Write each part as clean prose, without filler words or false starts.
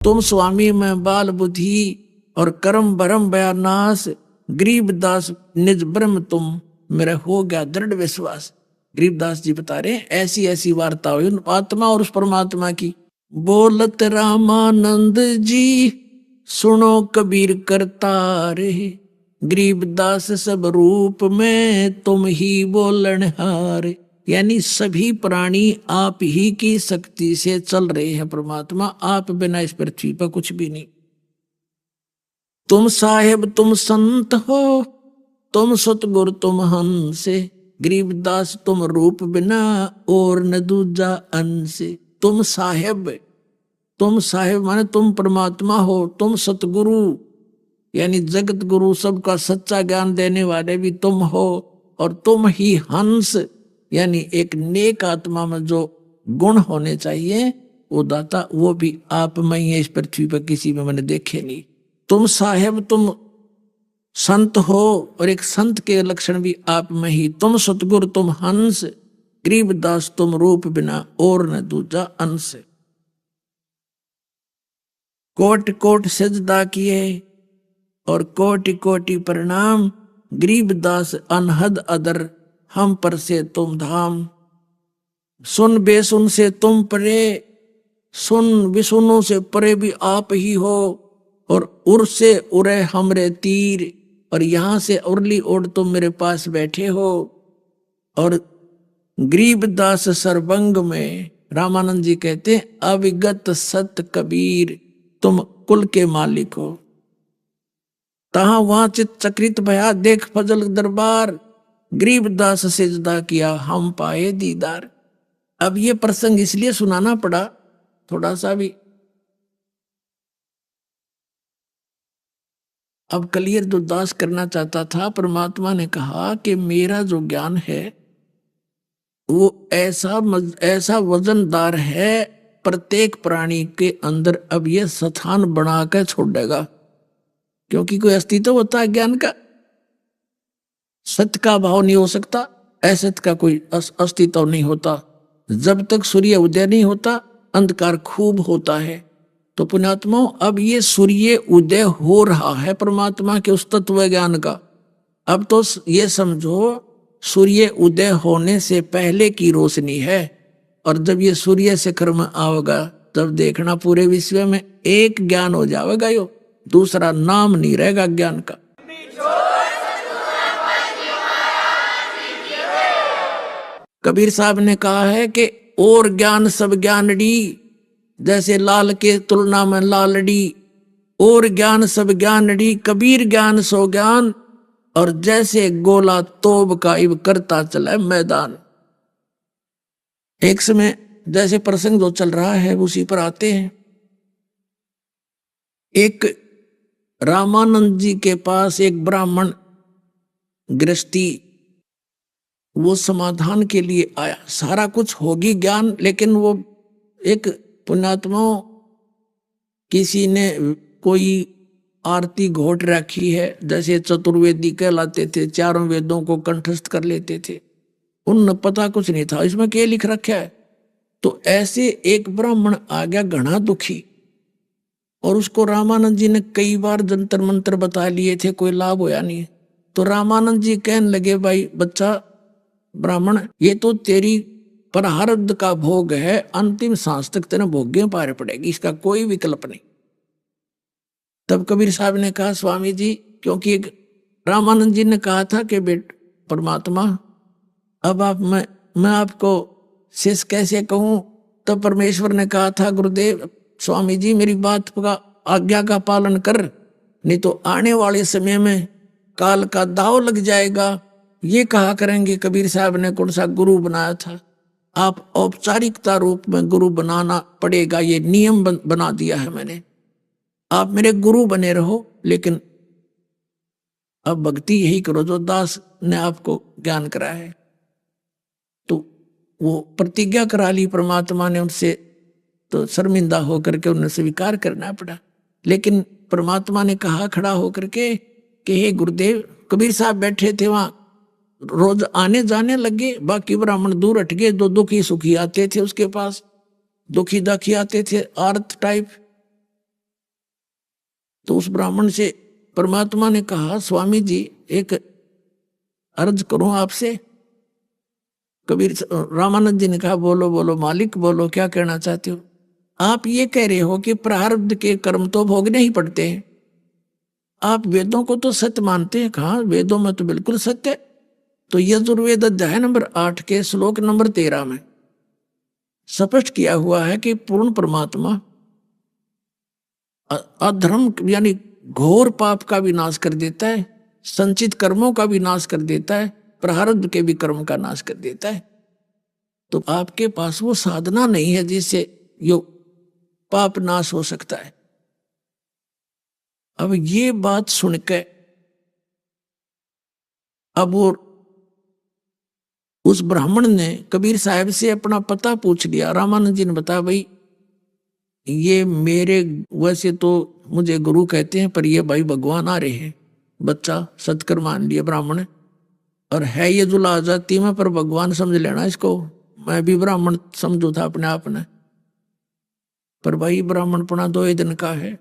तुम स्वामी में बाल बुद्धि और कर्म भरम बयानाश, गरीबदास निज ब्रह्म तुम, मेरा हो गया दृढ़ विश्वास। गरीबदास जी बता रहे हैं ऐसी ऐसी वार्ता हुई उन आत्मा और उस परमात्मा की। बोलत रामानंद जी सुनो कबीर करतारे, गरीबदास सब रूप में तुम ही बोलन हारे। यानी सभी प्राणी आप ही की शक्ति से चल रहे हैं परमात्मा, आप बिना इस पृथ्वी पर कुछ भी नहीं। तुम साहेब तुम संत हो, तुम सतगुरु तुम हंस, गरीबदास तुम रूप बिना और न दूजा अंश। तुम साहेब माने तुम परमात्मा हो, तुम सतगुरु यानी जगत गुरु सबका सच्चा ज्ञान देने वाले भी तुम हो, और तुम ही हंस यानी एक नेक आत्मा में जो गुण होने चाहिए वो दाता, वो भी आप में ही है, इस पृथ्वी पर किसी में मैंने देखे नहीं। तुम साहेब तुम संत हो, और एक संत के लक्षण भी आप में ही। तुम सतगुरु तुम हंस, गरीबदास तुम रूप बिना और न दूजा अंश। कोटि कोटि सजदा किए और कोटि कोटि प्रणाम, गरीबदास अनहद अदर हम पर से तुम धाम। सुन बेसुन से तुम परे, सुन विसुनों से परे भी आप ही हो, और उर से उरे हमरे तीर, और यहां से उरली ओढ़ तुम मेरे पास बैठे हो। और गरीबदास सर्वंग में रामानंद जी कहते हैं अविगत सत कबीर तुम कुल के मालिक हो। तहां वहां चित चक्रित भया देख फजल दरबार, गरीबदास सिजदा किया हम पाए दीदार। अब ये प्रसंग इसलिए सुनाना पड़ा थोड़ा सा भी। अब क्लियर जो दास करना चाहता था, परमात्मा ने कहा कि मेरा जो ज्ञान है वो ऐसा वजनदार है, प्रत्येक प्राणी के अंदर अब ये स्थान बना कर छोड़ेगा, क्योंकि कोई अस्तित्व होता है ज्ञान का, सत्य का भाव नहीं हो सकता, असत्य का कोई अस्तित्व नहीं होता। जब तक सूर्य उदय नहीं होता अंधकार खूब होता है। तो पुण्यात्मा अब ये सूर्य उदय हो रहा है परमात्मा के उस तत्व ज्ञान का। अब तो ये समझो सूर्य उदय होने से पहले की रोशनी है, और जब ये सूर्य शिखर में आवेगा तब देखना पूरे विश्व में एक ज्ञान हो जाएगा, यो दूसरा नाम नहीं रहेगा ज्ञान का। कबीर साहब ने कहा है कि और ज्ञान सब ज्ञानड़ी, जैसे लाल के तुलना में लालड़ी, और ज्ञान सब ज्ञानड़ी, कबीर ज्ञान सो ज्ञान, और जैसे गोला तोब का इब करता चला मैदान। एक समय जैसे प्रसंग जो चल रहा है उसी पर आते हैं। एक रामानंद जी के पास एक ब्राह्मण गृहस्थी वो समाधान के लिए आया। सारा कुछ होगी ज्ञान, लेकिन वो एक पुण्यात्मा किसी ने कोई आरती घोट रखी है, जैसे चतुर्वेदी कहलाते थे, चारों वेदों को कंठस्थ कर लेते थे, उन पता कुछ नहीं था इसमें क्या लिख रखा है। तो ऐसे एक ब्राह्मण आ गया घना दुखी, और उसको रामानंद जी ने कई बार जंतर मंत्र बता लिए थे, कोई लाभ होया नहीं। तो रामानंद जी कहने लगे भाई बच्चा ब्राह्मण, ये तो तेरी प्रारब्ध का भोग है, अंतिम सांस तक तेरे भोग्य पार पड़ेगी, इसका कोई विकल्प नहीं। तब कबीर साहब ने कहा स्वामी जी, क्योंकि रामानंद जी ने कहा था कि बेट परमात्मा अब आप मैं आपको शेष कैसे कहूं। तब परमेश्वर ने कहा था गुरुदेव स्वामी जी मेरी बात का आज्ञा का पालन कर, नहीं तो आने वाले समय में काल का दाव लग जाएगा। ये कहा करेंगे कबीर साहब ने कौन सा गुरु बनाया था, आप औपचारिकता रूप में गुरु बनाना पड़ेगा, ये नियम बना दिया है मैंने, आप मेरे गुरु बने रहो, लेकिन अब भक्ति यही करो जो दास ने आपको ज्ञान कराया है। तो वो प्रतिज्ञा करा ली परमात्मा ने उनसे, तो शर्मिंदा होकर के उन्हें स्वीकार करना पड़ा। लेकिन परमात्मा ने कहा खड़ा होकर के कि हे गुरुदेव, कबीर साहब बैठे थे वहां, रोज आने जाने लगे, बाकी ब्राह्मण दूर हट गए, जो दुखी सुखी आते थे उसके पास, दुखी दाखी आते थे आर्थ टाइप, तो उस ब्राह्मण से परमात्मा ने कहा, स्वामी जी एक अर्ज करूं आपसे। कबीर रामानंद जी ने कहा, बोलो बोलो मालिक बोलो, क्या कहना चाहते हो? आप ये कह रहे हो कि प्रारब्ध के कर्म तो भोगने ही पड़ते हैं। आप वेदों को तो सत्य मानते हैं। कहा वेदों में तो बिल्कुल सत्य है। तो यजुर्वेद अध्याय नंबर 8 के श्लोक नंबर 13 में स्पष्ट किया हुआ है कि पूर्ण परमात्मा अधर्म यानी घोर पाप का भी नाश कर देता है, संचित कर्मों का भी नाश कर देता है, प्रारब्ध के भी कर्म का नाश कर देता है। तो आपके पास वो साधना नहीं है जिससे यो पाप नाश हो सकता है। अब ये बात सुनकर अब वो उस ब्राह्मण ने कबीर साहब से अपना पता पूछ लिया। रामानंद जी ने बताया, भाई ये मेरे वैसे तो मुझे गुरु कहते हैं, पर ये भाई भगवान आ रहे हैं। बच्चा सत्कर मान लिया ब्राह्मण, और है ये जुला जाति में, पर भगवान समझ लेना इसको। मैं भी ब्राह्मण समझू था अपने आप ने, पर भाई ब्राह्मणपना 2 दिन का है।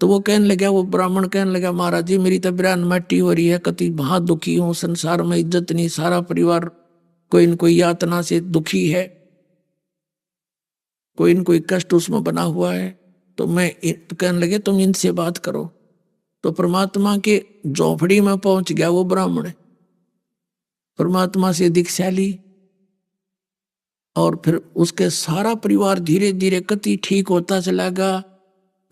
तो वो कहने लगा, वो ब्राह्मण कहने लगा, महाराज जी मेरी तो बिरान मट्टी हो रही है, कति बहुत दुखी हूँ, संसार में इज्जत नहीं, सारा परिवार कोई न कोई यातना से दुखी है, कोई न कोई कष्ट उसमें बना हुआ है। तो मैं तो कहने लगे तुम इनसे बात करो। तो परमात्मा के झोपड़ी में पहुंच गया वो ब्राह्मण, परमात्मा से दीक्षा ली, और फिर उसके सारा परिवार धीरे धीरे कति ठीक होता चला गया।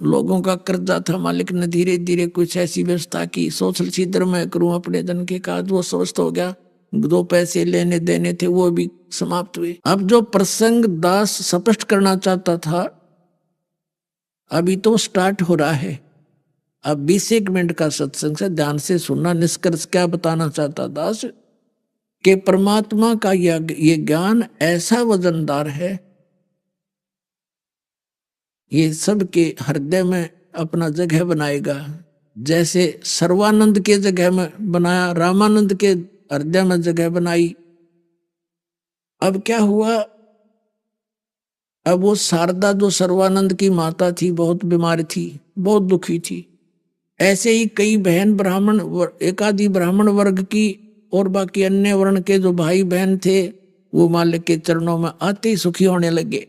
लोगों का कर्जा था, मालिक ने धीरे धीरे कुछ ऐसी व्यवस्था की, सोशल छिद्र में करूं अपने धन के काज, वो स्वस्थ हो गया। 2 पैसे लेने देने थे वो भी समाप्त हुए। अब जो प्रसंग दास स्पष्ट करना चाहता था अभी तो स्टार्ट हो रहा है। अब 20 मिनट का सत्संग से ध्यान से सुनना। निष्कर्ष क्या बताना चाहता दास कि परमात्मा का ये ज्ञान ऐसा वजनदार है, ये सबके हृदय में अपना जगह बनाएगा। जैसे सर्वानंद के जगह में बनाया, रामानंद के हृदय में जगह बनाई। अब क्या हुआ, अब वो शारदा जो सर्वानंद की माता थी बहुत बीमार थी, बहुत दुखी थी। ऐसे ही कई बहन ब्राह्मण, एकाधी ब्राह्मण वर्ग की और बाकी अन्य वर्ण के जो भाई बहन थे वो मालिक के चरणों में आते ही सुखी होने लगे।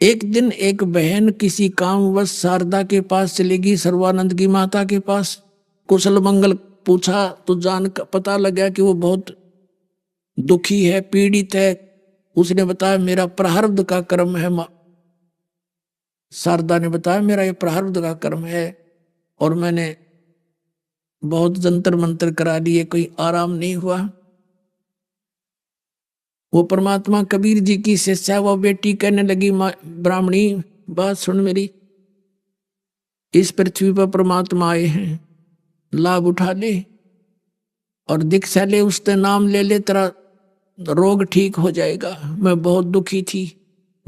एक दिन एक बहन किसी कामवश शारदा के पास चलेगी, सर्वानंद की माता के पास, कुशल मंगल पूछा तो जान पता लगा कि वो बहुत दुखी है, पीड़ित है। उसने बताया मेरा प्रारब्ध का कर्म है। शारदा ने बताया मेरा ये प्रारब्ध का कर्म है और मैंने बहुत जंतर मंतर करा लिए, कोई आराम नहीं हुआ। वो परमात्मा कबीर जी की शिष्या वो बेटी कहने लगी, ब्राह्मणी बात सुन मेरी, इस पृथ्वी पर परमात्मा आए हैं, लाभ उठा ले और दीक्षा ले, उससे नाम ले ले, तेरा रोग ठीक हो जाएगा। मैं बहुत दुखी थी,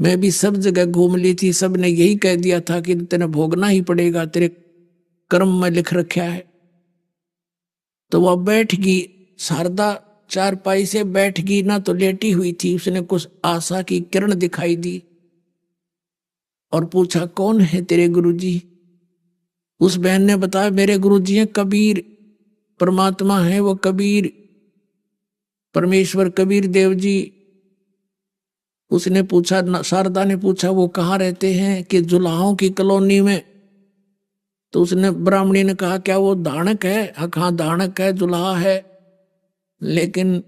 मैं भी सब जगह घूम ली थी, सब ने यही कह दिया था कि तेने भोगना ही पड़ेगा, तेरे कर्म में लिख रखा है। तो वह बैठ गई, शारदा चारपाई से बैठ गई ना, तो लेटी हुई थी। उसने कुछ आशा की किरण दिखाई दी और पूछा कौन है तेरे गुरुजी? उस बहन ने बताया मेरे गुरुजी हैं कबीर, परमात्मा है वो कबीर, परमेश्वर कबीर देव जी। उसने पूछा, शारदा ने पूछा वो कहाँ रहते हैं? कि जुलाहों की कॉलोनी में। तो उसने ब्राह्मणी ने कहा क्या वो दानक है? हाँ दानक है, जुलाहा है, लेकिन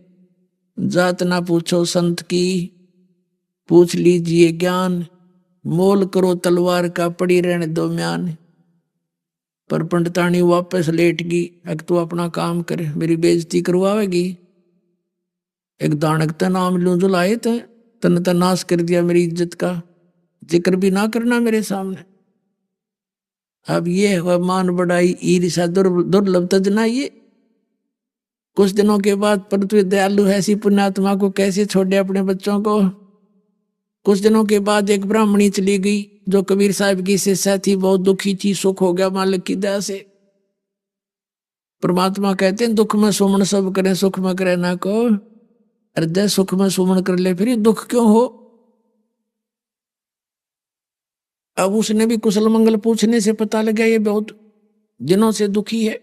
जात ना पूछो संत की, पूछ लीजिए ज्ञान, मोल करो तलवार का, पड़ी रहने दो म्यान। पर पंडितानी वापस लेट गई। अब तू अपना काम करे, मेरी बेइज्जती करवाएगी। एक दानक का नाम लूं जुलाए तन नाश कर दिया, मेरी इज्जत का जिक्र भी ना करना मेरे सामने। अब ये है मान बढ़ाई, ईर्षा दुर्लभ तजना। ये कुछ दिनों के बाद परंतु दयालु है, ऐसी पुण्यात्मा को कैसे छोड़े अपने बच्चों को। कुछ दिनों के बाद एक ब्राह्मणी चली गई जो कबीर साहब की शिष्या थी, बहुत दुखी थी, सुख हो गया मालिक की दया से। परमात्मा कहते हैं दुख में सुमन सब करें, सुख में करे ना को। हृदय सुख में सुमन कर ले, फिर दुख क्यों हो? अब उसने भी कुशल मंगल पूछने से पता लगा ये बहुत दिनों से दुखी है।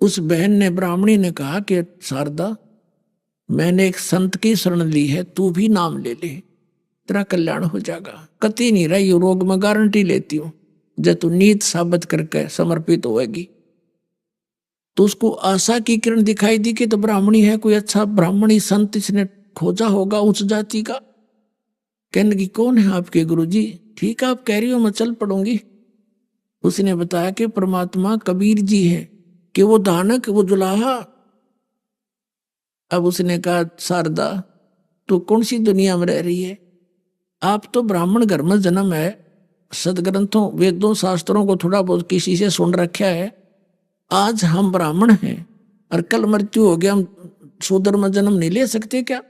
उस बहन ने, ब्राह्मणी ने कहा कि शारदा, मैंने एक संत की शरण ली है, तू भी नाम ले ले, तेरा कल्याण हो जाएगा। कति नहीं रही रोग में गारंटी लेती हूं, जब तू नीत साबित करके समर्पित होएगी। तो उसको आशा की किरण दिखाई दी कि तो ब्राह्मणी है, कोई अच्छा ब्राह्मणी संत इसने खोजा होगा उच्च जाति का। कहने लगी, कौन है आपके गुरुजी? ठीक है, आप कह रही हो, मैं चल पड़ूंगी। उसने बताया कि परमात्मा कबीर जी है, कि वो दानक, वो जुलाहा। अब उसने कहा, शारदा तो कौन सी दुनिया में रह रही है? आप तो ब्राह्मण घर में जन्म है, सदग्रंथों वेदों शास्त्रों को थोड़ा बहुत किसी से सुन रखा है। आज हम ब्राह्मण हैं और कल मृत्यु हो गया, हम शूद्र में जन्म नहीं ले सकते क्या?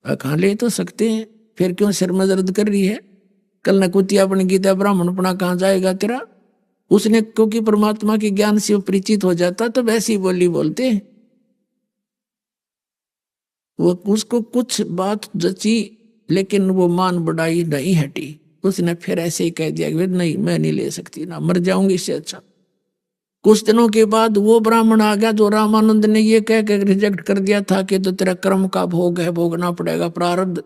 कहाँ ले तो सकते हैं, फिर क्यों सिर में दर्द कर रही है? कल न कुतिया बन गीता ब्राह्मणपना कहाँ जाएगा तेरा? उसने, क्योंकि परमात्मा के ज्ञान से परिचित हो जाता तो वैसी बोली बोलते। वो उसको कुछ बात जची, लेकिन वो मान बढ़ाई नहीं हटी। उसने फिर ऐसे ही कह दिया कि नहीं, मैं नहीं ले सकती ना, मर जाऊंगी इससे अच्छा। कुछ दिनों के बाद वो ब्राह्मण आ गया जो रामानंद ने ये कह के रिजेक्ट कर दिया था कि तो तेरा कर्म का भोग है, भोगना पड़ेगा प्रारब्ध।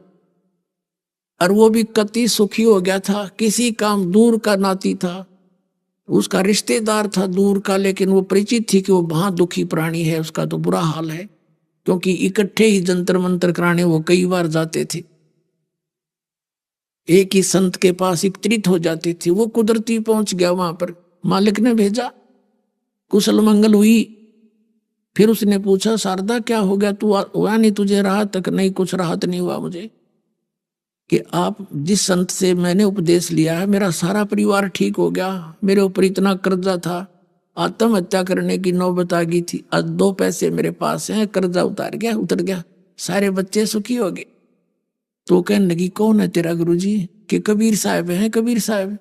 और वो भी कति सुखी हो गया था, किसी काम दूर का नाती था, उसका रिश्तेदार था दूर का, लेकिन वो परिचित थी कि वो वहां दुखी प्राणी है, उसका तो बुरा हाल है, क्योंकि इकट्ठे ही जंतर मंतर कराने वो कई बार जाते थे, एक ही संत के पास एकत्रित हो जाते थे। वो कुदरती पहुंच गया वहां पर, मालिक ने भेजा, कुशल मंगल हुई। फिर उसने पूछा, शारदा क्या हो गया, तू हुआ नहीं तुझे राहत? तक नहीं, कुछ राहत नहीं हुआ मुझे, कि आप जिस संत से मैंने उपदेश लिया है, मेरा सारा परिवार ठीक हो गया, मेरे ऊपर इतना कर्जा था, आत्महत्या करने की नौबत आ गई थी, आज 2 पैसे मेरे पास हैं, कर्जा उतर गया, सारे बच्चे सुखी हो गए। तो कहने लगी, कौन है तेरा गुरुजी? कि कबीर साहब हैं। कबीर साहब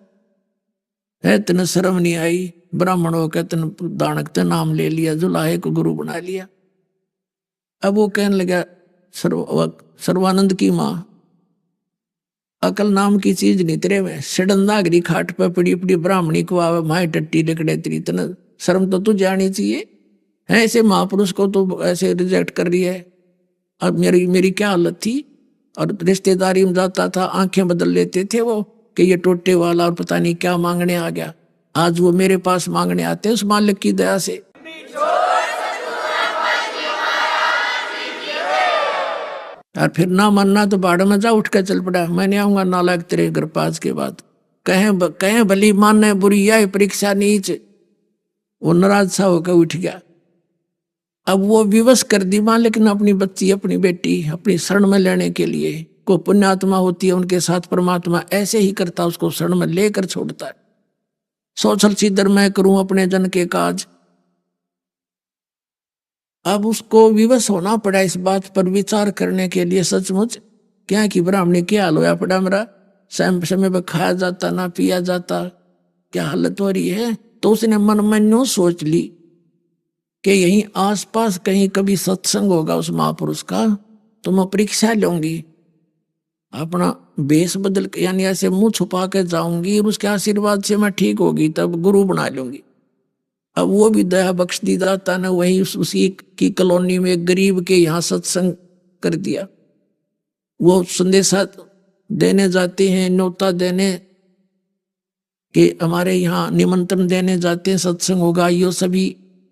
है, तेने शर्म नहीं आई? ब्राह्मणों के तेन दानक ते नाम ले लिया, जुलाहे को गुरु बना लिया। अब वो कहने लगा, सर्वानंद की माँ, अकल नाम की चीज नहीं तेरे में, सडंदागरी खाट पे पड़ी पड़ी ब्राह्मणी को आवे, माए टट्टी लकड़े तेरी, तना शर्म तो तू जानी चाहिए है, ऐसे महापुरुष को तो ऐसे रिजेक्ट कर रही है। अब मेरी क्या हालत थी? और रिश्तेदारी में जाता था, आंखें बदल लेते थे वो, कि ये टोटे वाला और पता नहीं क्या मांगने आ गया। आज वो मेरे पास मांगने आते हैं उस मालिक की दया से। और फिर ना मानना तो बाढ़ में जा, उठ कर चल पड़ा, मैं नहीं आऊंगा नालायक तेरे घर पास के बाद। कहें भली माने बुरी आए परीक्षा नीच, वो नाराज सा होकर उठ गया। अब वो विवश कर दी मालिक ने अपनी बच्ची, अपनी बेटी अपनी शरण में लेने के लिए। को पुण्यात्मा होती है उनके साथ परमात्मा ऐसे ही करता, उसको शरण में लेकर छोड़ता है। सोचल सीधर मैं करूं अपने जन के काज। अब उसको विवश होना पड़ा इस बात पर विचार करने के लिए, सचमुच क्या कि ब्राह्मणी क्या हाल होया पड़ा मेरा, समय पर खाया जाता ना पिया जाता, क्या हालत हो रही है। तो उसने मन में न्यू सोच ली कि यहीं आसपास कहीं कभी सत्संग होगा उस महापुरुष का, तो मैं परीक्षा लूंगी, अपना बेस बदल के, यानी ऐसे मुंह छुपा के जाऊंगी, और उसके आशीर्वाद से मैं ठीक होगी, तब गुरु बना लूंगी। अब वो भी दया बख्श दी दाता ने, वही उसी की कॉलोनी में एक गरीब के यहाँ सत्संग कर दिया। वो संदेशा देने जाते हैं, न्योता देने कि हमारे यहाँ निमंत्रण देने जाते हैं, सत्संग होगा, यो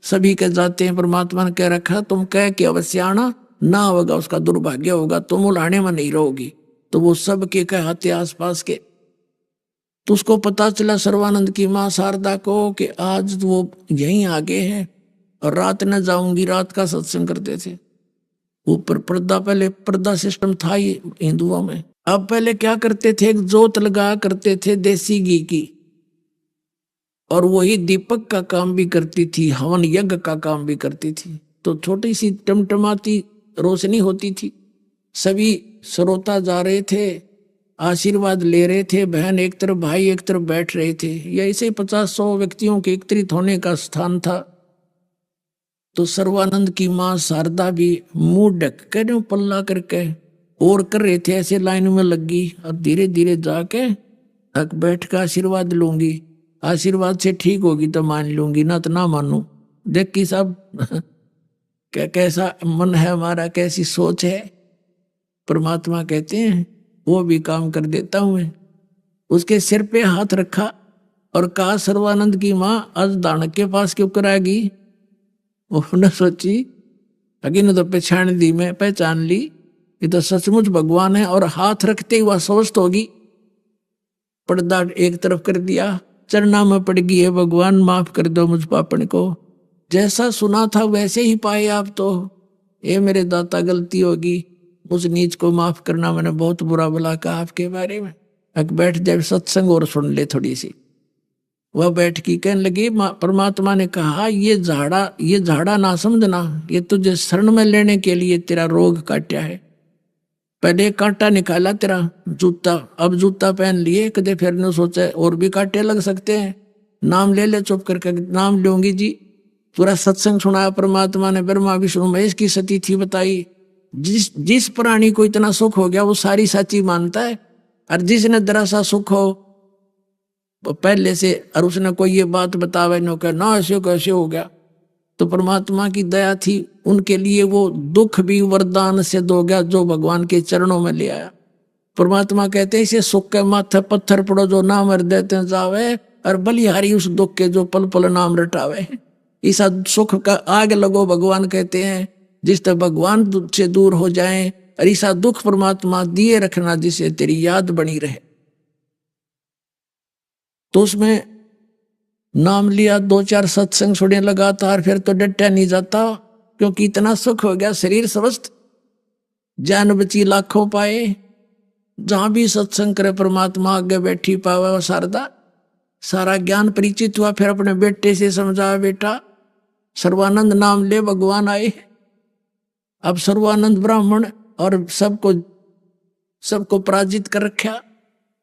सभी के जाते हैं। परमात्मा ने कह रखा, तुम कह के अवश्य आना, ना होगा उसका दुर्भाग्य होगा, तुम उलाने में नहीं रहोगी। तो वो सब के कहते आसपास के। तो उसको पता चला सर्वानंद की माँ शारदा को कि आज वो यहीं आगे हैं, और रात न जाऊंगी, रात का सत्संग करते थे। ऊपर पर्दा, पहले पर्दा सिस्टम था ही हिंदुओं में। अब पहले क्या करते थे, एक जोत लगा करते थे देसी घी की, और वही दीपक का काम भी करती थी, हवन यज्ञ का काम भी करती थी। तो छोटी सी टमटमाती रोशनी होती थी, सभी श्रोता जा रहे थे, आशीर्वाद ले रहे थे, बहन एक तरफ भाई एक तरफ बैठ रहे थे। यह ऐसे 50-100 व्यक्तियों के एकत्रित होने का स्थान था। तो सर्वानंद की माँ शारदा भी मुंह ढक कर पल्ला करके और कर रहे थे, ऐसे लाइन में लग गई, और धीरे धीरे जाके अक बैठ कर आशीर्वाद लूंगी, आशीर्वाद से ठीक होगी तो मान लूंगी, ना तो ना मानू। देख कि सब कैसा मन है हमारा, कैसी सोच है। परमात्मा कहते हैं वो भी काम कर देता हूं मैं। उसके सिर पे हाथ रखा और कहा, सर्वानंद की माँ आज दानक के पास क्यों कराएगी। उन्होंने सोची, अगिन तो पहचान दी, मैं पहचान ली, ये तो सचमुच भगवान है। और हाथ रखते हुआ स्वस्थ होगी, पर्दा एक तरफ कर दिया, चरना में पड़ गई है, भगवान माफ कर दो मुझ पापन को। जैसा सुना था वैसे ही पाए आप तो। ये मेरे दाता गलती होगी, उस नीच को माफ करना, मैंने बहुत बुरा भला कहा आपके बारे में। अब बैठ जाए सत्संग और सुन ले थोड़ी सी। वह बैठ की कहने लगी, परमात्मा ने कहा, ये झाड़ा ना समझना, ये तुझे शरण में लेने के लिए तेरा रोग काटा है। पहले कांटा निकाला तेरा जूता, अब जूता पहन लिए, कदे फिर ने सोचा और भी कांटे लग सकते हैं। नाम ले ले चुप करके, नाम लूंगी जी। पूरा सत्संग सुनाया परमात्मा ने, ब्रह्मा विष्णु महेश की सती थी बताई। जिस प्राणी को इतना सुख हो गया वो सारी साची मानता है, और जिसने जरा सा सुख हो पहले से और उसने कोई ये बात बतावे न कह ना ऐसे कैसे हो गया, तो परमात्मा की दया थी उनके लिए, वो दुख भी वरदान से दो गया जो भगवान के चरणों में ले आया। परमात्मा कहते हैं, इसे सुख के माथे पत्थर पड़ो जो नाम हर देते जावे, और बलिहारी उस दुख के जो पल पल नाम रटावे। ऐसा सुख का आग लगो, भगवान कहते हैं, जिस तरह भगवान से दूर हो जाए, और ऐसा दुख परमात्मा दिए रखना जिसे तेरी याद बनी रहे। तो उसमें नाम लिया, 2-4 सत्संग सुने लगातार, फिर तो डटा नहीं जाता, क्योंकि इतना सुख हो गया, शरीर स्वस्थ, जान बची लाखों पाए। जहां भी सत्संग करे परमात्मा आगे बैठी पावे शारदा, सारा ज्ञान परिचित हुआ। फिर अपने बेटे से समझाया, बेटा सर्वानंद नाम ले, भगवान आए। अब सर्वानंद ब्राह्मण और सबको पराजित कर रखा।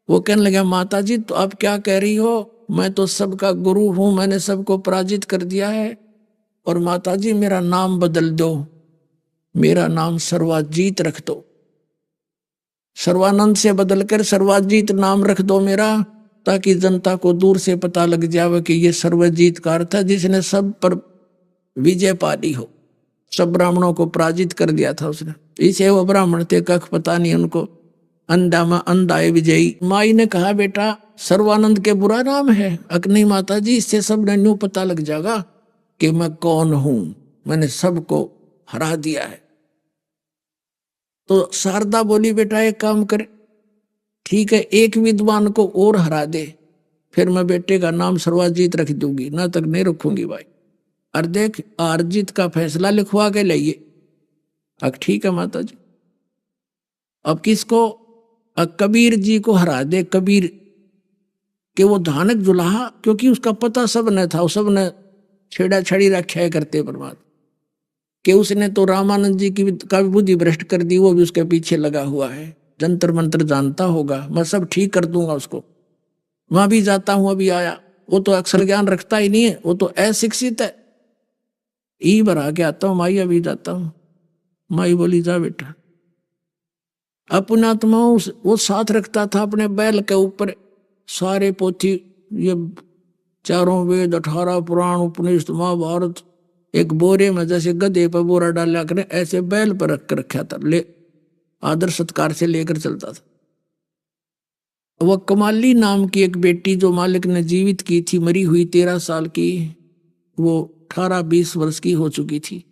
वो कहने लगा, माता जी तो आप क्या कह रही हो, मैं तो सबका गुरु हूं, मैंने सबको पराजित कर दिया है। और माता जी मेरा नाम बदल दो, मेरा नाम सर्वाजीत रख दो, सर्वानंद से बदलकर सर्वाजीत नाम रख दो मेरा, ताकि जनता को दूर से पता लग जावे कि ये सर्वजीत का अर्थ है जिसने सब पर विजय पा ली हो। सब ब्राह्मणों को पराजित कर दिया था उसने। इसे वो ब्राह्मण थे कख पता नहीं उनको, अंधा में अंधाए विजयी। माई ने कहा, बेटा सर्वानंद के बुरा नाम है। अक नहीं माता जी, इससे सब ने न्यू पता लग जाएगा कि मैं कौन हूं, मैंने सबको हरा दिया है। तो शारदा बोली, बेटा एक काम करे, ठीक है एक विद्वान को और हरा दे, फिर मैं बेटे का नाम सर्वाजीत रख दूंगी, ना तक नहीं रखूंगी भाई। और देख अर्जित का फैसला लिखवा के लाइए। अब ठीक है माता जी। अब किसको, अब कबीर जी को हरा दे, कबीर के वो धानक जुलाहा, क्योंकि उसका पता सब ने था, सब ने छेड़ा छड़ी रखा करते परमात्मा कि उसने तो रामानंद जी की का भी बुद्धि भ्रष्ट कर दी, वो भी उसके पीछे लगा हुआ है, जंतर मंत्र जानता होगा, मैं सब ठीक कर दूंगा उसको। वहां भी जाता हूं, अभी आया, वो तो अक्षर ज्ञान रखता ही नहीं है, वो तो अशिक्षित है। ई भरा के आता हूं माई, अभी जाता हूं। माई बोली, जा बेटा। अपना आत्मा वो साथ रखता था अपने बैल के ऊपर, सारे पोथी, ये चारों वेद, 18 पुराण, उपनिषद, महाभारत एक बोरे में, जैसे गधे पर बोरा डाला करे ऐसे बैल पर रख कर रखा था, ले आदर सत्कार से लेकर चलता था। वह कमाली नाम की एक बेटी जो मालिक ने जीवित की थी, मरी हुई 13 साल की, वो 18-20 वर्ष की हो चुकी थी।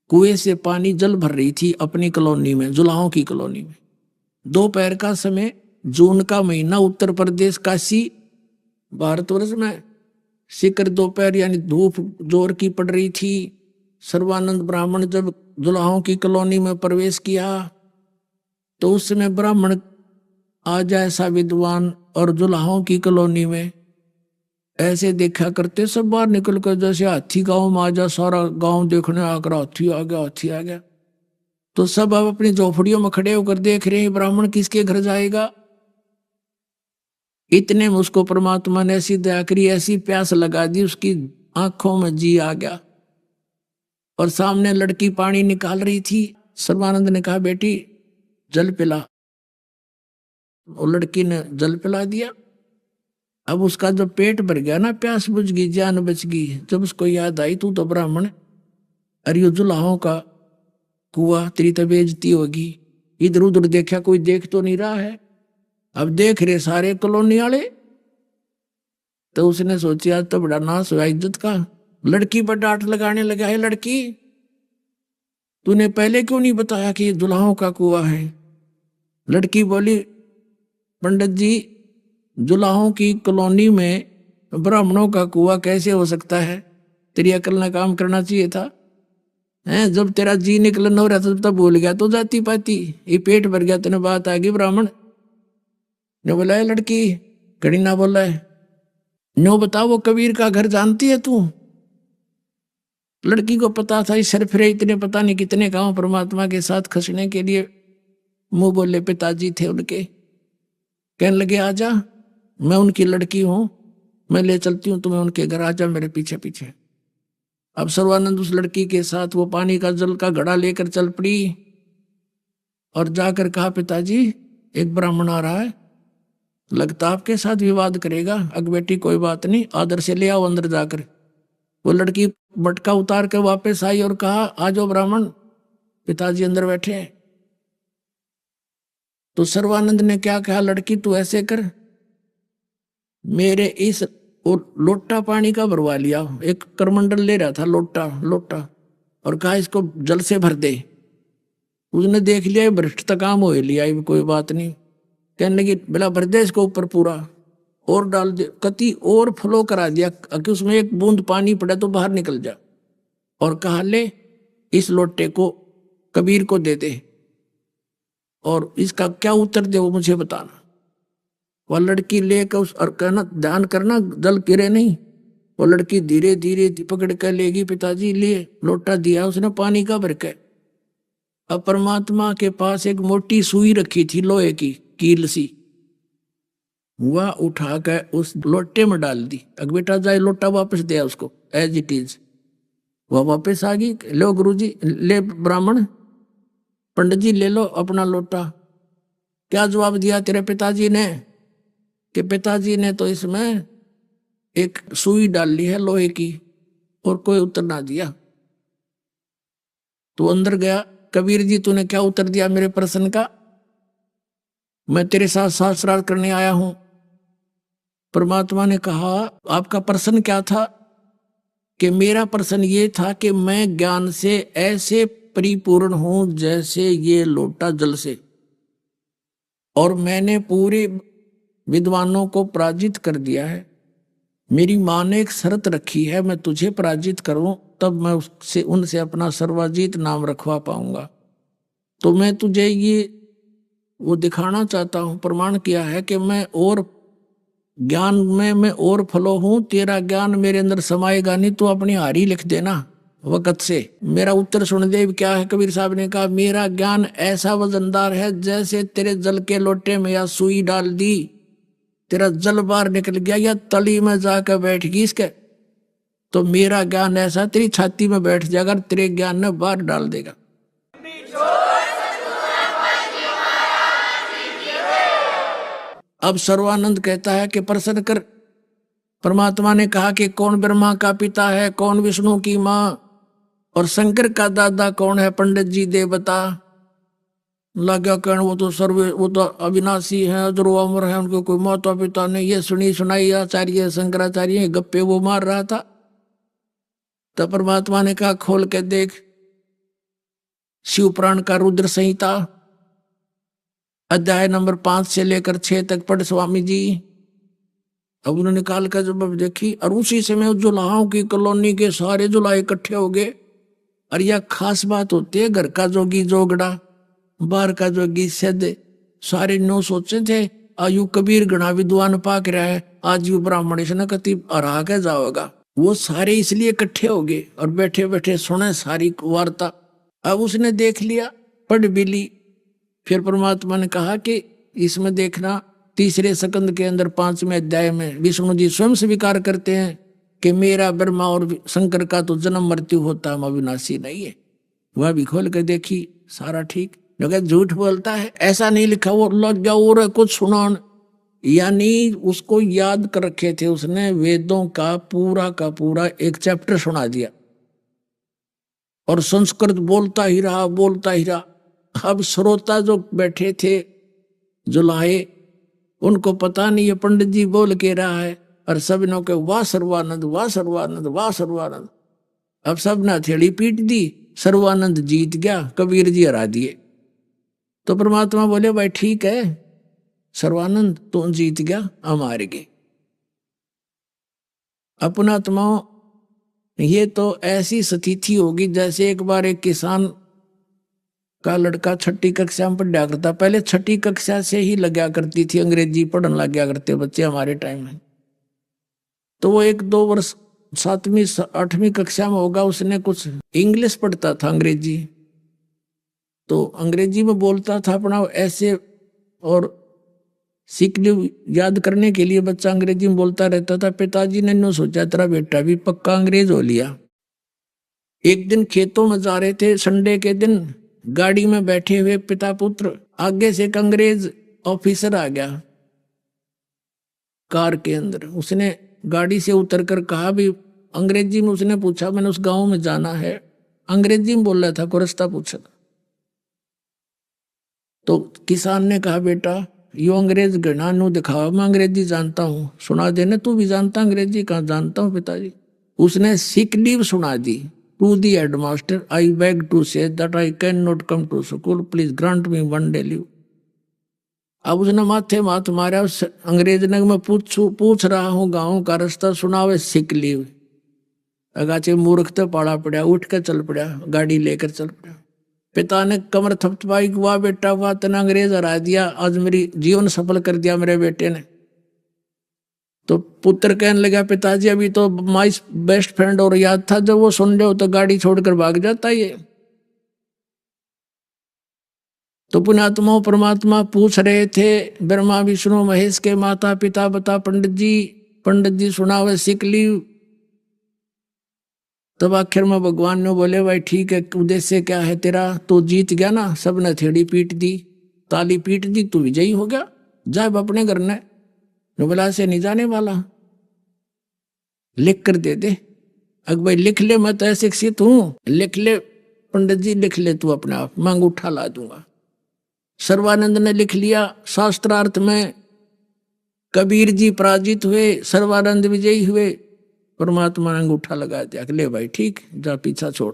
कुएं से पानी जल भर रही थी अपनी कॉलोनी में, जुलाहों की कॉलोनी में। दोपहर का समय, जून का महीना, उत्तर प्रदेश काशी भारतवर्ष में शिखर दोपहर यानी धूप जोर की पड़ रही थी। सर्वानंद ब्राह्मण जब जुलाहों की कॉलोनी में प्रवेश किया तो उस समय ब्राह्मण आ जाए ऐसा विद्वान और जुलाहों की कॉलोनी में ऐसे देखा करते, सब बाहर निकल कर जैसे हाथी गांव में आ जा, सारा गांव देखने आकर हाथी आ गया, हाथी आ गया। तो सब अब अपनी झोपड़ियों में खड़े होकर देख रहे हैं ब्राह्मण किसके घर जाएगा। इतने में उसको परमात्मा ने ऐसी दया करी, ऐसी प्यास लगा दी, उसकी आंखों में जी आ गया। और सामने लड़की पानी निकाल रही थी। सर्वानंद ने कहा, बेटी जल पिला। और लड़की ने जल पिला दिया। अब उसका जब पेट भर गया ना, प्यास बुझ गई, जान बच गई, जब उसको याद आई तू तो ब्राह्मण, अरे यो जुलाहों का कुआ, तेरी तो बेइज्जती होगी। इधर उधर देखा, कोई देख तो नहीं रहा है, अब देख रहे सारे कॉलोनी वाले। तो उसने सोचा आज तो बड़ा नाश हुआ इज्जत का। लड़की पर डांट लगाने लगा, है लड़की तूने पहले क्यों नहीं बताया कि ये जुलाहों का कुआ है। लड़की बोली पंडित जी, जुलाहों की कॉलोनी में ब्राह्मणों का कुआ कैसे हो सकता है, तेरी अकल ने काम करना चाहिए था। हैं, जब तेरा जी निकलन हो रहा था तब भूल गया तो जाती पाती, ये पेट भर गया तेने बात आ गई ब्राह्मण ने। बोला है लड़की, कड़ी ना बोला है, नो बता वो कबीर का घर जानती है तू। लड़की को पता था इस सरफरे इतने पता नहीं कितने गांव परमात्मा के साथ खसने के लिए मुंह बोले पिताजी थे उनके। कहने लगे आजा, मैं उनकी लड़की हूं, मैं ले चलती हूं तुम्हें उनके घर, आजा मेरे पीछे पीछे। अब सर्वानंद उस लड़की के साथ वो पानी का जल का घड़ा लेकर चल पड़ी और जाकर कहा पिताजी एक ब्राह्मण आ रहा है, लगता आपके साथ विवाद करेगा। अग बेटी कोई बात नहीं, आदर से ले आओ अंदर जाकर। वो लड़की मटका उतार कर वापस आई और कहा आ जाओ ब्राह्मण, पिताजी अंदर बैठे हैं। तो सर्वानंद ने क्या कहा, लड़की तू ऐसे कर, मेरे इस लोटा पानी का भरवा लिया, एक करमंडल ले रहा था लोटा लोटा, और कहा इसको जल से भर दे। उसने देख लिया भ्रष्ट काम हो लिया, कोई बात नहीं। कहने लगी बेला भर दे इसको ऊपर पूरा, और डाल दे, कति और फ्लो करा दिया कि उसमें एक बूंद पानी पड़ा तो बाहर निकल जा। और कहा ले इस लोटे को कबीर को दे दे और इसका क्या उत्तर दे वो मुझे बताना। वह लड़की लेकर उस, और कहना ध्यान करना जल गिरे नहीं। वो लड़की धीरे धीरे पकड़ कर लेगी, पिताजी लिए लोटा दिया उसने पानी का भर के। अब परमात्मा के पास एक मोटी सुई रखी थी लोहे की कील सी, वह उठा कर उस लोटे में डाल दी। अग बेटा जाए लोटा वापस दिया उसको एज इट इज। वह वापस आ गई, लो गुरुजी, ले ब्राह्मण पंडित जी ले लो अपना लोटा। क्या जवाब दिया तेरे पिताजी ने कि पिताजी ने तो इसमें एक सुई डाल ली है लोहे की, और कोई उत्तर ना दिया। तो अंदर गया, कबीर जी तूने क्या उत्तर दिया मेरे प्रश्न का, मैं तेरे साथ शास्त्रार्थ करने आया हूं। परमात्मा ने कहा आपका प्रश्न क्या था, कि मेरा प्रश्न ये था कि मैं ज्ञान से ऐसे परिपूर्ण हूं जैसे ये लोटा जल से, और मैंने पूरे विद्वानों को पराजित कर दिया है। मेरी माँ ने एक शर्त रखी है, मैं तुझे पराजित करूं तब मैं उससे उनसे अपना सर्वाजीत नाम रखवा पाऊंगा। तो मैं तुझे ये वो दिखाना चाहता हूं, प्रमाण किया है कि मैं और ज्ञान में मैं और फलो हूं, तेरा ज्ञान मेरे अंदर समाएगा नहीं, तो अपनी हारी लिख देना वक़्त से। मेरा उत्तर सुन दे क्या है। कबीर साहब ने कहा मेरा ज्ञान ऐसा वजनदार है जैसे तेरे जल के लोटे में या सुई डाल दी, तेरा जल बाहर निकल गया या तली में जाकर बैठ गई इसके, तो मेरा ज्ञान ऐसा तेरी छाती में बैठ जाएगा, तेरे ज्ञान ने बाहर डाल देगा। अब सर्वानंद कहता है कि प्रश्न कर। परमात्मा ने कहा कि कौन ब्रह्मा का पिता है, कौन विष्णु की माँ, और शंकर का दादा कौन है, पंडित जी दे बता। लगा कहने वो तो अविनाशी है, अजरो अमर है, उनको कोई माता पिता नहीं। ये सुनी सुनाई आचार्य शंकराचार्य गप्पे वो मार रहा था। तो परमात्मा ने कहा खोल के देख, शिव पुराण का रुद्र संहिता अध्याय नंबर 5 से लेकर 6 तक पढ़ स्वामी जी। अब उन्होंने निकाल कर जब देखी, और उसी समय जुलाहों की कॉलोनी के सारे जुलाहे इकट्ठे हो गए। और यह खास बात होती है, घर का जोगी जोगड़ा, बाहर का जोगी सद, सारे नो सोचे थे आयु कबीर गणा विद्वान पाक रहा है, आज यू ब्राह्मण इसने कति हरा के जाओगा। वो सारे इसलिए इकट्ठे हो गए और बैठे बैठे सुने सारी वार्ता। अब उसने देख लिया, पढ़ भी ली। फिर परमात्मा ने कहा कि इसमें देखना, तीसरे सकंद के अंदर 5वें अध्याय में विष्णु जी स्वयं स्वीकार करते हैं कि मेरा ब्रह्मा और शंकर का तो जन्म मृत्यु होता, हम अविनाशी नहीं है। वह भी खोल कर देखी, सारा ठीक। झूठ बोलता है, ऐसा नहीं लिखा, वो लग गया और कुछ सुना। यानी उसको याद कर रखे थे, उसने वेदों का पूरा एक चैप्टर सुना दिया और संस्कृत बोलता ही रहा, बोलता ही रहा। अब श्रोता जो बैठे थे जुलाहे, उनको पता नहीं ये पंडित जी बोल के रहा है, और सब ने के वाह सर्वानंद, वाह सर्वानंद, वाह सर्वानंद। अब सब ने हथेली पीट दी, सर्वानंद जीत गया, कबीर जी हरा दिए। तो परमात्मा बोले भाई ठीक है सर्वानंद, तू जीत गया, हम हार गए। अपना आत्माओं, ये तो ऐसी स्थिति होगी जैसे एक बार एक किसान का लड़का छठी कक्षा में पढ़ा करता। पहले छठी कक्षा से ही लगा करती थी अंग्रेजी पढ़ने लग गया करते बच्चे हमारे टाइम में। तो वो 1-2 वर्ष 7वीं 8वीं कक्षा में होगा, उसने कुछ इंग्लिश पढ़ता था अंग्रेजी, तो अंग्रेजी में बोलता था अपना ऐसे, और सीखने याद करने के लिए बच्चा अंग्रेजी में बोलता रहता था। पिताजी ने नो सोचा तेरा बेटा भी पक्का अंग्रेज हो लिया। एक दिन खेतों में जा रहे थे, संडे के दिन, गाड़ी में बैठे हुए पिता पुत्र, आगे से एक अंग्रेज ऑफिसर आ गया कार के अंदर। उसने गाड़ी से उतरकर कहा भी, अंग्रेजी में उसने पूछा, मैंने उस गांव में जाना है, अंग्रेजी में बोल रहा था, को रास्ता पूछा। तो किसान ने कहा बेटा यो अंग्रेज घृणा नु दिखावा, मैं अंग्रेजी जानता हूँ, सुना देने, तू भी जानता अंग्रेजी? कहा जानता हूँ पिताजी। उसने सिक लीव सुना दी। To the headmaster, I beg to say that I can not come to school, please grant me 1 day leave. अब उसने माथे माथ मारा, उस अंग्रेज ने, मैं पूछ रहा हूँ गाँव का रास्ता, सुनावे सिक लीव। अगाचे मूर्ख तो पाड़ा पड़ा, उठ कर चल पड़ा, गाड़ी लेकर चल पड़ा। पिता ने कमर थपथपाई, वाह बेटा वाह, तने अंग्रेज हरा दिया, आज मेरी जीवन सफल कर दिया मेरे बेटे ने। तो पुत्र कहने लगा पिताजी अभी तो माई बेस्ट फ्रेंड और याद था, जब वो सुन लो तो गाड़ी छोड़कर भाग जाता ये। तो पुण्यात्मा परमात्मा पूछ रहे थे ब्रह्मा विष्णु महेश के माता पिता, बता पंडित जी सुनावे सिक लीव। तब आखिर में भगवान ने बोले भाई ठीक है, उद्देश्य क्या है तेरा? तो जीत गया ना, सबने थेड़ी पीट दी, ताली पीट दी, तू विजयी हो गया, जा अपने घर ने, बोला से नहीं जाने वाला, लिख कर दे दे। अगर भाई लिख ले, मैं तो अशिक्षित हूं, लिख ले पंडित जी, लिख ले तू अपने आप, मैं अंगूठा ला दूंगा। सर्वानंद ने लिख लिया। शास्त्रार्थ में कबीर जी पराजित हुए, सर्वानंद विजयी हुए, परमात्मा ने अंगूठा लगा दिया, ले भाई ठीक, जा पीछा छोड़।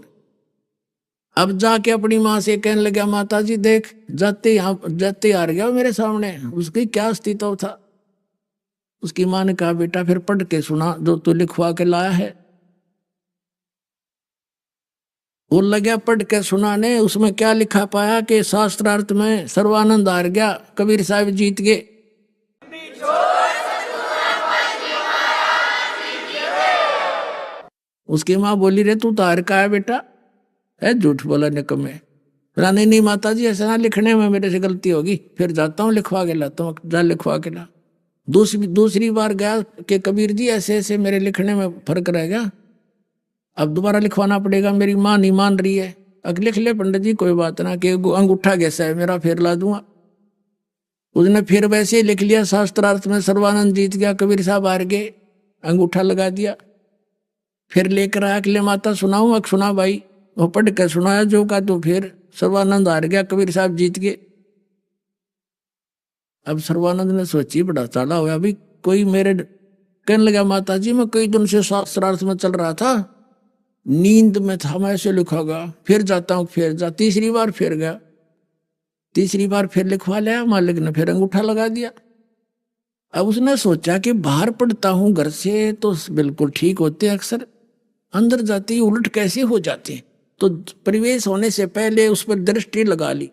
अब जाके अपनी माँ से कहने लगा, माता जी देख, जाते हार गया मेरे सामने, उसकी क्या अस्तित्व था। उसकी माँ ने कहा बेटा फिर पढ़ के सुना जो तू लिखवा के लाया है। वो लगा पढ़ के सुनाने, उसमें क्या लिखा पाया कि शास्त्रार्थ में सर्वानंद हार गया, कबीर साहब जीत गए। उसकी माँ बोली रे तू तो हार का है बेटा, है झूठ बोला निकम्मे। रानी नहीं माता जी ऐसा ना, लिखने में मेरे से गलती होगी, फिर जाता हूँ लिखवा के लाता हूँ, जा लिखवा के ला। दूसरी बार गया कि कबीर जी ऐसे ऐसे मेरे लिखने में फर्क रह गया, अब दोबारा लिखवाना पड़ेगा, मेरी माँ नहीं मान रही है। अब लिख ले पंडित जी, कोई बात ना, कि अंगूठा कैसा है मेरा, फिर ला दूंगा। उसने फिर वैसे ही लिख लिया, शास्त्रार्थ में सर्वानंद जीत गया, कबीर साहब हार गए, अंगूठा लगा दिया। फिर लेकर आया कि ले माता सुनाऊं? अब सुना भाई। वो पढ़ कर सुनाया जो का, तो फिर सर्वानंद हार गया, कबीर साहब जीत गए। अब सर्वानंद ने सोची बड़ा चाला हुआ, अभी कोई मेरे कहने लगा माता जी मैं कई दिन से शास्त्रार्थ में चल रहा था, नींद में था, मैं ऐसे लिखागा, फिर जाता हूँ, फिर जा। तीसरी बार फिर गया, तीसरी बार फिर लिखवा लिया, मालिक ने फिर अंगूठा लगा दिया। अब उसने सोचा कि बाहर पढ़ता हूँ घर से तो बिल्कुल ठीक होते, अक्सर अंदर जाते ही उलट कैसे हो जाते, तो प्रवेश होने से पहले उस पर दृष्टि लगा ली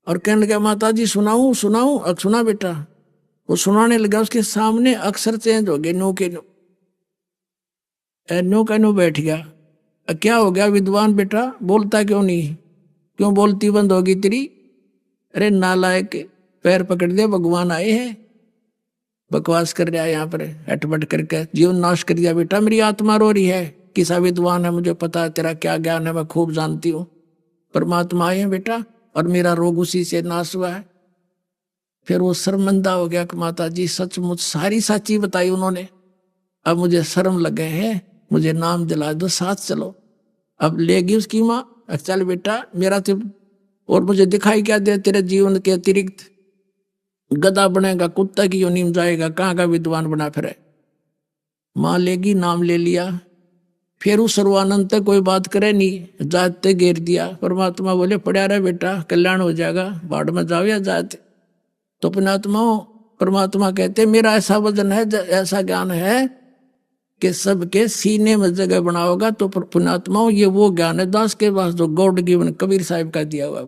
और कहने लगा माता जी सुनाऊं सुनाऊं? अब सुना बेटा। वो सुनाने लगा, उसके सामने अक्षर चेंज हो गए, नो के नो, नो का नो बैठ गया। क्या हो गया विद्वान बेटा, बोलता क्यों नहीं, क्यों बोलती बंद होगी तेरी? अरे नालायक, पैर पकड़ दिया, भगवान आए हैं, बकवास कर रहा है यहाँ पर, हटबट करके जीवन नाश कर दिया बेटा, मेरी आत्मा रो रही है, किसा विद्वान है, मुझे पता है तेरा क्या ज्ञान है, मैं खूब जानती हूँ, परमात्मा आए हैं बेटा, और मेरा रोग उसी से नाश हुआ है। फिर वो शर्मिंदा हो गया कि माता जी सचमुच सारी साची बताई उन्होंने, अब मुझे शर्म लगे है, मुझे नाम दिला दो, साथ चलो। अब लेगी उसकी माँ, चल बेटा मेरा तो और मुझे दिखाई क्या दे, तेरे जीवन के अतिरिक्त गधा बनेगा, कुत्ता की योनि में जाएगा, कहाँ का विद्वान बना फिरे। माँ लेगी, नाम ले लिया। फिर उस सर्वानंद तक कोई बात करे नहीं, जाते घेर दिया। परमात्मा बोले पड़ा रहे बेटा, कल्याण हो जाएगा, बाढ़ में जाओ या जाते। तो पुण्यात्मा परमात्मा कहते मेरा ऐसा वजन है, ऐसा ज्ञान है कि सबके सीने में जगह बनाओगा। तो पुण्यात्मा ये वो ज्ञान है दास के पास जो गॉड गिवन कबीर साहिब का दिया हुआ।